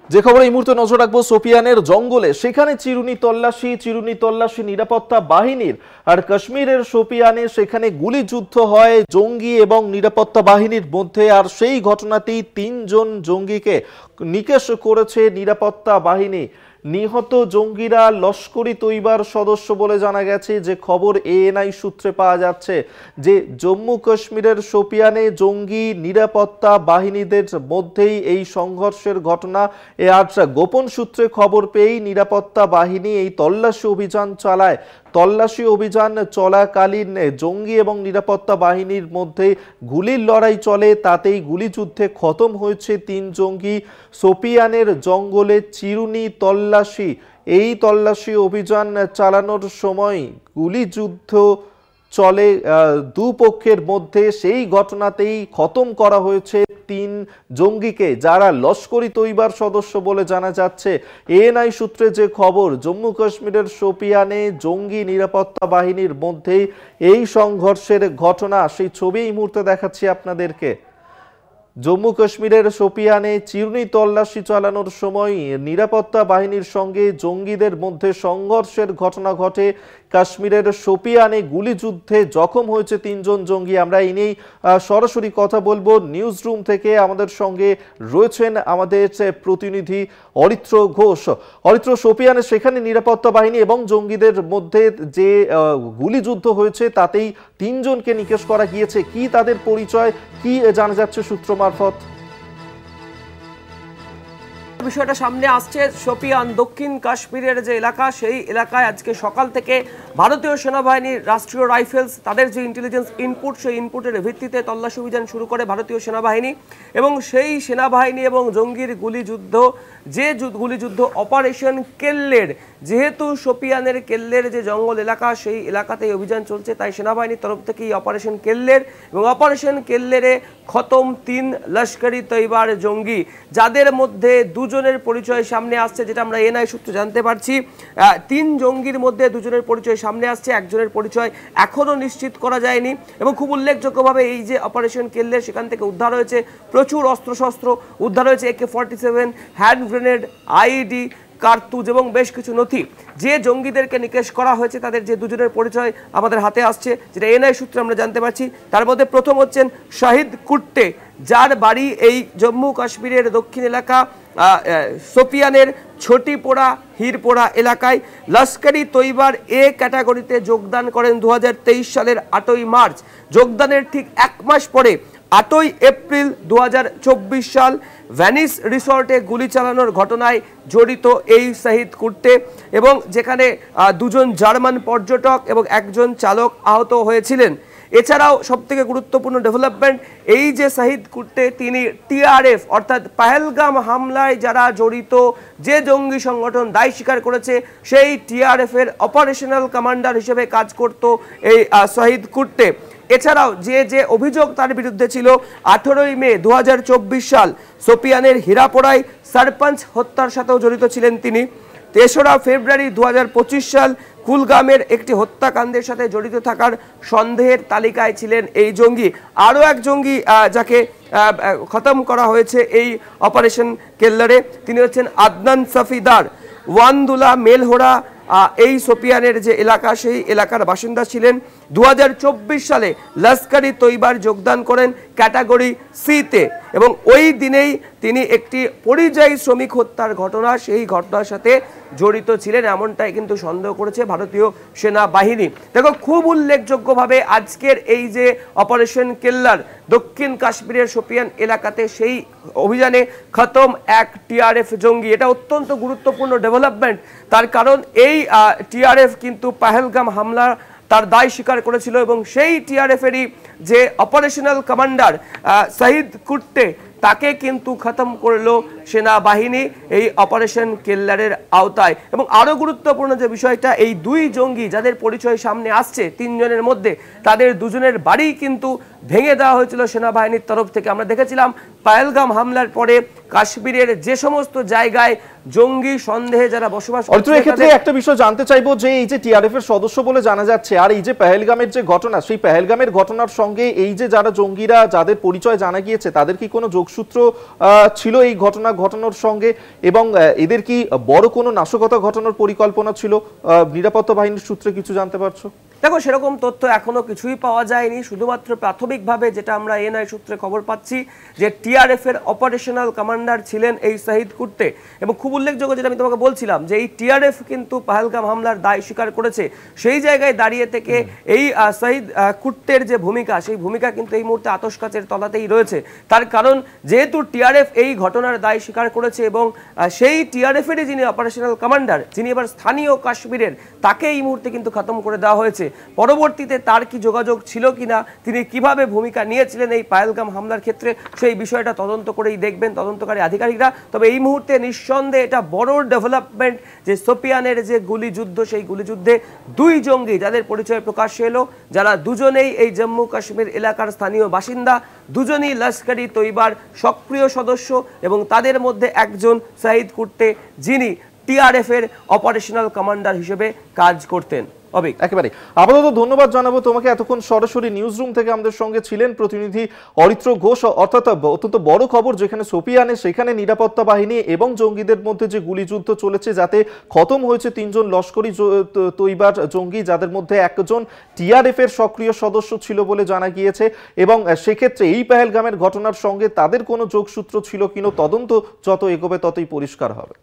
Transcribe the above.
যে খবরে এই মুহূর্তে নজর রাখবো সোপিয়ানের জঙ্গলে, সেখানে চিরুনি তল্লাশি নিরাপত্তা বাহিনীর। আর কাশ্মীরের সোপিয়ানে সেখানে গুলি যুদ্ধ হয় জঙ্গি এবং নিরাপত্তা বাহিনীর মধ্যে, আর সেই ঘটনাতেই ৩ জন জঙ্গিকে নিকেশ করেছে নিরাপত্তা বাহিনী। নিহত জঙ্গিরা লস্করি তৈবার সদস্য বলে জানা গেছে। যে খবর এএনআই সূত্রে পাওয়া যাচ্ছে যে জম্মু কাশ্মীরের শোপিয়ানে জঙ্গি নিরাপত্তা বাহিনীদের মধ্যেই এই সংঘর্ষের ঘটনা। আজ গোপন সূত্রে খবর পেয়েই নিরাপত্তা বাহিনী এই তল্লাশি অভিযান চালায়। তল্লাশি অভিযান চলাকালীন জঙ্গি এবং নিরাপত্তা বাহিনীর মধ্যে গুলির লড়াই চলে, তাতেই গুলিযুদ্ধে খতম হয়েছে ৩ জঙ্গি। সোপিয়ানের জঙ্গলে চিরুনি তল্লাশি, এই তল্লাশি অভিযান চালানোর সময় গুলিযুদ্ধ চলে দুপক্ষের মধ্যে। সেই ঘটনাতেই খতম করা হয়েছে ৩ জঙ্গিকে, যারা লস্করি তৈবার সদস্য বলে জানা যাচ্ছে। এএনআই সূত্রে যে খবর, জম্মু কাশ্মীরের শোপিয়ানে জঙ্গি নিরাপত্তা বাহিনীর মধ্যেই এই সংঘর্ষের ঘটনা। সেই ছবি এই মুহূর্তে দেখাচ্ছি আপনাদেরকে। জম্মু কাশ্মীরের শোপিয়ানে চিরুনি তল্লাশি চালানোর সময় নিরাপত্তা বাহিনীর সঙ্গে জঙ্গিদের মধ্যে সংঘর্ষের ঘটনা ঘটে। কাশ্মীরের শোপিয়ানে গুলিযুদ্ধে জখম হয়েছে ৩ জন জঙ্গি। আমরা এই নিয়েই সরাসরি কথা বলবো। নিউজ রুম থেকে আমাদের সঙ্গে রয়েছেন আমাদের প্রতিনিধি অরিত্র ঘোষ। অরিত্র, শোপিয়ানে সেখানে নিরাপত্তা বাহিনী এবং জঙ্গিদের মধ্যে যে গুলিযুদ্ধ হয়েছে তাতেই ৩ জনকে নিকেশ করা গিয়েছে। কি তাদের পরিচয়, কি জানা যাচ্ছে সূত্র মারফত? বিষয়টা সামনে আসছে। শোপিয়ান দক্ষিণ কাশ্মীরের যে এলাকা, সেই এলাকায় আজকে সকাল থেকে ভারতীয় সেনাবাহিনীর রাষ্ট্রীয় রাইফেলস তাদের যে ইন্টেলিজেন্স ইনপুট, সেই ইনপুটের ভিত্তিতে তল্লাশি অভিযান শুরু করে ভারতীয় সেনাবাহিনী। এবং সেই সেনাবাহিনী এবং জঙ্গির গুলিযুদ্ধ, যে গুলিযুদ্ধ অপারেশন কেল্লের, যেহেতু শোপিয়ানের কেল্লের যে জঙ্গল এলাকা, সেই এলাকাতে অভিযান চলছে, তাই সেনাবাহিনীর তরফ থেকে অপারেশন কেল্লের এবং অপারেশন কেল্লেরে খতম ৩ লস্করি তৈবার জঙ্গি, যাদের মধ্যে 2 জনের পরিচয় সামনে আসছে, যেটা আমরা এনআই সূত্রে জানতে পারছি। ৩ জঙ্গির মধ্যে 2 জনের পরিচয় সামনে আসছে, একজনের পরিচয় এখনো নিশ্চিত করা যায়নি। এবং খুব উল্লেখযোগ্যভাবে এই যে অপারেশন কেল্লের, সেখান থেকে উদ্ধার হয়েছে প্রচুর অস্ত্রশস্ত্র, উদ্ধার হয়েছে AK-47, হ্যান্ড গ্রেনেড, আইডি, কার্তুজ এবং বেশ কিছু নথি। যে জঙ্গিদেরকে নিকেশ করা হয়েছে তাদের যে 2 জনের পরিচয় আমাদের হাতে আসছে, যেটা এনআই সূত্রে আমরা জানতে পারছি। তার মধ্যে প্রথম হচ্ছেন শাহিদ কুট্টে, যার বাড়ি এই জম্মু কাশ্মীরের দক্ষিণ এলাকা সোপিয়ানের ছোটিপোড়া হিরপোড়া এলাকায়। লস্করি তৈবার এ ক্যাটাগরিতে যোগদান করেন 2023 সালের 8ই মার্চ। যোগদানের ঠিক 1 মাস পরে 8ই এপ্রিল 2024 সাল ভ্যানিস রিসর্টে গুলি চালানোর ঘটনায় জড়িত এই শাহিদ কুট্টে, এবং যেখানে 2 জন জার্মান পর্যটক এবং 1 জন চালক আহত হয়েছিলেন। এছাড়াও সবথেকে গুরুত্বপূর্ণ ডেভেলপমেন্ট, এই যে শাহিদ কুট্টে, তিনি টিআরএফ অর্থাৎ পাহেলগাম হামলায় যারা জড়িত, যে জঙ্গি সংগঠন দায় স্বীকার করেছে, সেই টিআরএফ এর অপারেশনাল কমান্ডার হিসেবে কাজ করত এই শাহিদ কুট্টে। এছাড়াও যে অভিযোগ তার বিরুদ্ধে ছিল, 18ই মে 2024 সাল সোপিয়ানের হীরাপোড়ায় সরপঞ্চ হত্যার সাথেও জড়িত ছিলেন তিনি। 3রা ফেব্রুয়ারি 2025 সাল কুলগামের একটি হত্যাকাণ্ডের সাথে জড়িত থাকার সন্দেহের তালিকায় ছিলেন এই জঙ্গি। আরও এক জঙ্গি যাকে খতম করা হয়েছে এই অপারেশন কেল্লারে, তিনি হচ্ছেন আদনান সাফিদার। ওয়ানদুলা মেলহোরা এই সোপিয়ানের যে এলাকা, সেই এলাকার বাসিন্দা ছিলেন। 2024 সালে লস্করি তৈবার যোগদান করেন ক্যাটাগরি সিতে, এবং ওই দিনেই তিনি একটি পরিযায়ী শ্রমিক হত্যার ঘটনা, সেই ঘটনার সাথে জড়িত ছিলেন, এমনটাই কিন্তু সন্দেহ করেছে ভারতীয় সেনাবাহিনী। দেখো, খুব উল্লেখযোগ্যভাবে আজকের এই যে অপারেশন কেল্লার দক্ষিণ কাশ্মীরের শোপিয়ান এলাকাতে, সেই অভিযানে খতম 1 টিআরএফ জঙ্গি। এটা অত্যন্ত গুরুত্বপূর্ণ ডেভেলপমেন্ট, তার কারণ এই টিআরএফ কিন্তু পাহেলগাম হামলা তার দায় স্বীকার করেছিল, এবং সেই টিআরএফেরই যে অপারেশনাল কমান্ডার শাহিদ কুট্টে, তাকে কিন্তু খতম করলো সেনাবাহিনী এই অপারেশন কেল্লারের আওতায়। এবং আরও গুরুত্বপূর্ণ যে বিষয়টা, এই 2 জঙ্গি যাদের পরিচয় সামনে আসছে 3 জনের মধ্যে, তাদের 2 জনের বাড়ি কিন্তু ভেঙে দেওয়া হয়েছিল সেনাবাহিনীর তরফ থেকে। আমরা দেখেছিলাম পাহেলগাম হামলার পরে কাশ্মীরের যে সমস্ত জায়গায় জঙ্গি সন্দেহে যারা বসবাস করছে, এক্ষেত্রে একটা বিষয় জানতে চাইবো যে এই যে টিআরএফ এর সদস্য বলে জানা যাচ্ছে, আর এই যে পেহেলগামের যে ঘটনা, সেই পেহেলগামের ঘটনার সঙ্গে এই যে যারা জঙ্গিরা যাদের পরিচয় জানা গিয়েছে তাদের কি কোনো যোগসূত্র ছিল এই ঘটনা ঘটানোর সঙ্গে, এবং এদের কি বড় কোনো নাশকতা ঘটানোর পরিকল্পনা ছিল? নিরাপত্তা বাহিনীর সূত্রে কিছু জানতে পারছো? দেখো, সেরকম তথ্য এখনো কিছুই পাওয়া যায়নি। শুধুমাত্র প্রাথমিকভাবে যেটা আমরা এনআই সূত্রে খবর পাচ্ছি যে টিআরএফ এর অপারেশনাল কমান্ডার ছিলেন এই শহীদ কুর্তে, এবং খুব উল্লেখযোগ্য যেটা আমি তোমাকে বলছিলাম যে এই টিআরএফ কিন্তু পাহেলগাম হামলার দায় স্বীকার করেছে। সেই জায়গায় দাঁড়িয়ে থেকে এই শহীদ কুর্তের যে ভূমিকা, সেই ভূমিকা কিন্তু এই মুহূর্তে আতশকাচের তলাতেই রয়েছে। তার কারণ যেহেতু টিআরএফ এই ঘটনার দায় স্বীকার করেছে এবং সেই টিআরএফ এর যিনি অপারেশনাল কমান্ডার, যিনি এবার স্থানীয় কাশ্মীরের, তাকে এই মুহূর্তে কিন্তু খতম করে দেওয়া হয়েছে। পরবর্তীতে তার কি যোগাযোগ ছিল কিনা, তিনি কিভাবে ভূমিকা নিয়েছিলেন এই পাহেলগাম হামলার ক্ষেত্রে, সেই বিষয়টা তদন্ত করেই দেখবেন তদন্তকারী আধিকারিকরা। তবে এই মুহূর্তে নিঃসন্দেহে এটা বড় ডেভেলপমেন্ট যে সোপিয়ানের যে গুলিযুদ্ধ, সেই গুলিযুদ্ধে দুই জঙ্গি যাদের পরিচয় প্রকাশ্যে এলো, যারা দুজনেই এই জম্মু কাশ্মীর এলাকার স্থানীয় বাসিন্দা, দুজনই লস্করি তৈবার সক্রিয় সদস্য, এবং তাদের মধ্যে একজন শহীদ কুর্তে, যিনি টিআরএফ এর অপারেশনাল কমান্ডার হিসেবে কাজ করতেন। একেবারে আপাতত ধন্যবাদ জানাবো তোমাকে। এতক্ষণ সরাসরি নিউজ রুম থেকে আমাদের সঙ্গে ছিলেন প্রতিনিধি অরিত্র ঘোষ। অর্থাৎ অত্যন্ত বড় খবর, যেখানে সোপিয়ানে সেখানে নিরাপত্তা বাহিনী এবং জঙ্গিদের মধ্যে যে গুলিযুদ্ধ চলেছে, যাতে খতম হয়েছে 3 জন লস্করি তৈবার জঙ্গি, যাদের মধ্যে একজন টিআরএফ এর সক্রিয় সদস্য ছিল বলে জানা গিয়েছে, এবং সেক্ষেত্রে এই পেহেলগামের ঘটনার সঙ্গে তাদের কোনো যোগসূত্র ছিল কিনা তদন্ত যত এগোবে ততই পরিষ্কার হবে।